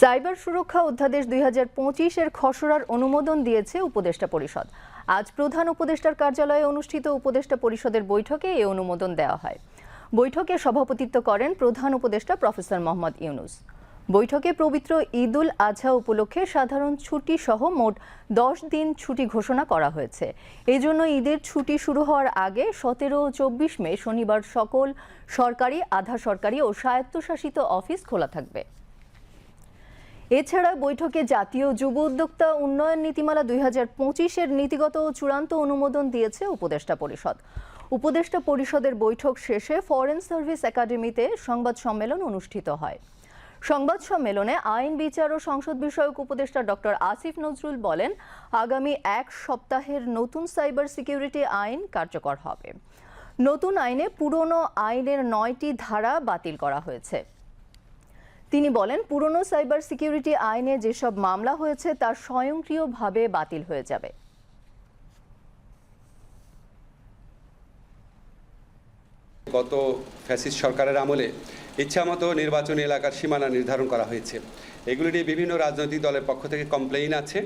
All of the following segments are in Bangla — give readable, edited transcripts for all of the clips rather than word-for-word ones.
সাইবার সুরক্ষা অধ্যাদেশ ২০২৫-এর খসড়ার অনুমোদন দিয়েছে উপদেষ্টা পরিষদ। আজ প্রধান উপদেষ্টার কার্যালয়ে অনুষ্ঠিত উপদেষ্টা পরিষদের বৈঠকে এই অনুমোদন দেওয়া হয়। বৈঠকে সভাপতিত্ব করেন প্রধান উপদেষ্টা প্রফেসর মোহাম্মদ ইউনূস। বৈঠকে পবিত্র ঈদুল আজহা উপলক্ষে সাধারণ ছুটি সহ মোট 10 দিন ছুটি ঘোষণা করা হয়েছে। এই জন্য ঈদের ছুটি শুরু হওয়ার আগে 17 ও 24 মে শনিবার সকল সরকারি, আধা সরকারি ও স্বায়ত্তশাসিত অফিস খোলা থাকবে। এছাড়া বৈঠকে জাতীয় যুব উদ্যোক্তা উন্নয়ন নীতিমালা ২০২৫-এর নীতিগত ও চূড়ান্ত অনুমোদন দিয়েছে উপদেষ্টা পরিষদ। উপদেষ্টা পরিষদের বৈঠক শেষে ফরেন সার্ভিস একাডেমিতে সংবাদ সম্মেলন অনুষ্ঠিত হয়। সংবাদ সম্মেলনে আইন, বিচার ও সংসদ বিষয়ক উপদেষ্টা ডক্টর আসিফ নজরুল বলেন, আগামী 1 সপ্তাহের নতুন সাইবার সিকিউরিটি আইন কার্যকর হবে। নতুন আইনে পুরনো আইনের 9টি ধারা বাতিল করা হয়েছে। তিনি বলেন, পুরনো সাইবার সিকিউরিটি আইনে যেসব মামলা হয়েছে তা স্বয়ংক্রিয়ভাবে বাতিল হয়ে যাবে। গত ফ্যাসিস্ট সরকারের আমলে ইচ্ছামতো নির্বাচনী এলাকার সীমানা নির্ধারণ করা হয়েছে। এগুলি নিয়ে বিভিন্ন রাজনৈতিক দলের পক্ষ থেকে কমপ্লেইন আছে।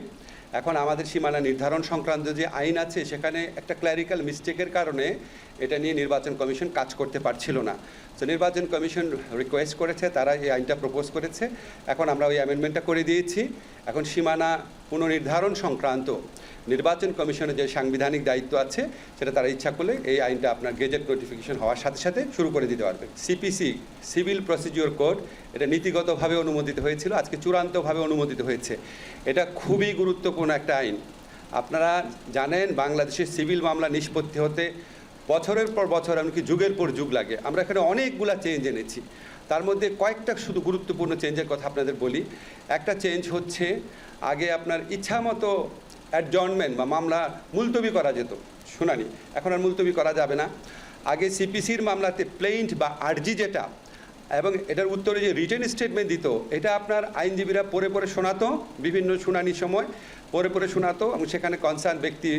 এখন আমাদের সীমানা নির্ধারণ সংক্রান্ত যে আইন আছে সেখানে একটা ক্ল্যারিক্যাল মিস্টেকের কারণে এটা নিয়ে নির্বাচন কমিশন কাজ করতে পারছিল না। তো নির্বাচন কমিশন রিকোয়েস্ট করেছে, তারা এই আইনটা প্রপোজ করেছে। এখন আমরা ওই অ্যামেন্ডমেন্টটা করে দিয়েছি। এখন সীমানা পুনর্নির্ধারণ সংক্রান্ত নির্বাচন কমিশনের যে সাংবিধানিক দায়িত্ব আছে সেটা তারা ইচ্ছা করলে এই আইনটা আপনার গেজেট নোটিফিকেশন হওয়ার সাথে সাথে শুরু করে দিতে পারবে। সিপিসি, সিভিল প্রসিডিওর কোড, এটা নীতিগতভাবে অনুমোদিত হয়েছিল, আজকে চূড়ান্তভাবে অনুমোদিত হয়েছে। এটা খুবই গুরুত্বপূর্ণ একটা আইন। আপনারা জানেন, বাংলাদেশের সিভিল মামলা নিষ্পত্তি হতে বছরের পর বছর, এমনকি যুগের পর যুগ লাগে। আমরা এখানে অনেকগুলা চেঞ্জ এনেছি। তার মধ্যে কয়েকটা শুধু গুরুত্বপূর্ণ চেঞ্জের কথা আপনাদের বলি। একটা চেঞ্জ হচ্ছে, আগে আপনার ইচ্ছামতো অ্যাডজর্নমেন্ট বা মামলা মুলতবি করা যেত, শুনানি। এখন আর মুলতবি করা যাবে না। আগে সিপিসির মামলাতে প্লেইন্ট বা আর্জি যেটা, এবং এটার উত্তরে যে রিটেন স্টেটমেন্ট দিত, এটা আপনার আইনজীবীরা পড়ে পড়ে শোনাতো, বিভিন্ন শুনানির সময় পড়ে পড়ে শোনাতো, এবং সেখানে কনসার্ন ব্যক্তি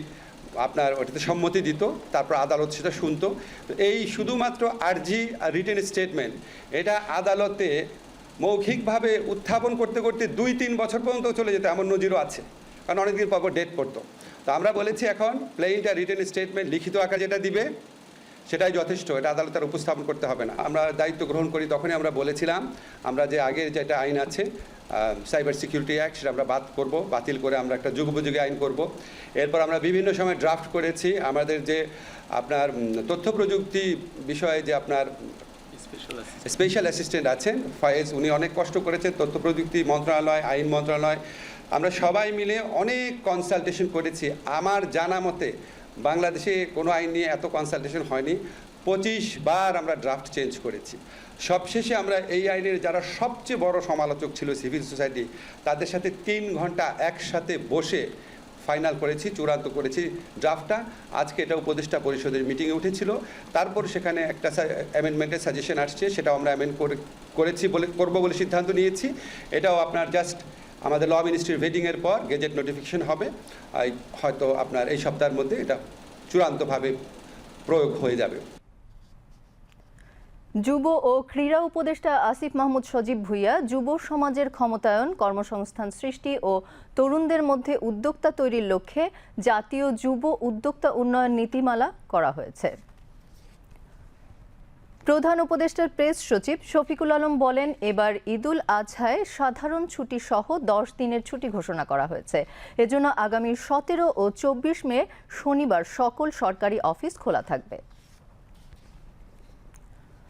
আপনার ওটাতে সম্মতি দিত, তারপর আদালত সেটা শুনতো। তো এই শুধুমাত্র আর্জি আর রিটেন স্টেটমেন্ট, এটা আদালতে মৌখিকভাবে উত্থাপন করতে করতে 2-3 বছর পর্যন্ত চলে যেত, এমন নজিরও আছে, কারণ অনেকদিন পর ডেট পড়তো। তো আমরা বলেছি এখন প্লেইন্ট আর রিটেন স্টেটমেন্ট লিখিত আকারে যেটা দিবে সেটাই যথেষ্ট, এটা আদালতের উপস্থাপন করতে হবে না। আমরা দায়িত্ব গ্রহণ করি তখনই আমরা বলেছিলাম, আমরা যে আগের যেটা আইন আছে সাইবার সিকিউরিটি অ্যাক্ট, সেটা আমরা বাতিল করে আমরা একটা যুগোপযোগী আইন করব। এরপর আমরা বিভিন্ন সময় ড্রাফট করেছি আমাদের যে আপনার তথ্য প্রযুক্তি বিষয়ে যে আপনার স্পেশাল অ্যাসিস্ট্যান্ট আছেন ফয়েজ, উনি অনেক কষ্ট করেছেন। তথ্য প্রযুক্তি মন্ত্রণালয়, আইন মন্ত্রণালয়, আমরা সবাই মিলে অনেক কনসালটেশন করেছি। আমার জানা মতে বাংলাদেশে কোনো আইন নিয়ে এত কনসালটেশন হয়নি। 25 বার আমরা ড্রাফট চেঞ্জ করেছি। সবশেষে আমরা এই আইনের যারা সবচেয়ে বড় সমালোচক ছিল সিভিল সোসাইটি, তাদের সাথে 3 ঘন্টা একসাথে বসে ফাইনাল করেছি, চূড়ান্ত করেছি ড্রাফটটা। আজকে এটা উপদেষ্টা পরিষদের মিটিংয়ে উঠেছিল, তারপর সেখানে একটা অ্যামেন্ডমেন্টের সাজেশন আসছে, সেটাও আমরা করবো বলে সিদ্ধান্ত নিয়েছি। এটাও আপনার জাস্ট আমাদের ল মিনিস্ট্রির ভেটিংয়ের পর গেজেট নোটিফিকেশন হবে, হয়তো আপনার এই সপ্তাহের মধ্যে এটা চূড়ান্তভাবে প্রয়োগ হয়ে যাবে। যুব ও ক্রীড়া উপদেষ্টা আসিফ মাহমুদ সজীব ভুঁইয়া যুব সমাজের ক্ষমতায়ন, কর্মসংস্থান সৃষ্টি ও তরুণদের মধ্যে উদ্যোক্তা তৈরির লক্ষ্যে জাতীয় যুব উদ্যোক্তা উন্নয়ন নীতিমালা করা হয়েছে। প্রধান উপদেষ্টার প্রেস সচিব শফিকুল আলম বলেন, এবার ঈদুল আজহায় সাধারণ ছুটি সহ 10 দিনের ছুটি ঘোষণা করা হয়েছে। এজন্য আগামী 17 ও 24 মে শনিবার সকল সরকারি অফিস খোলা থাকবে।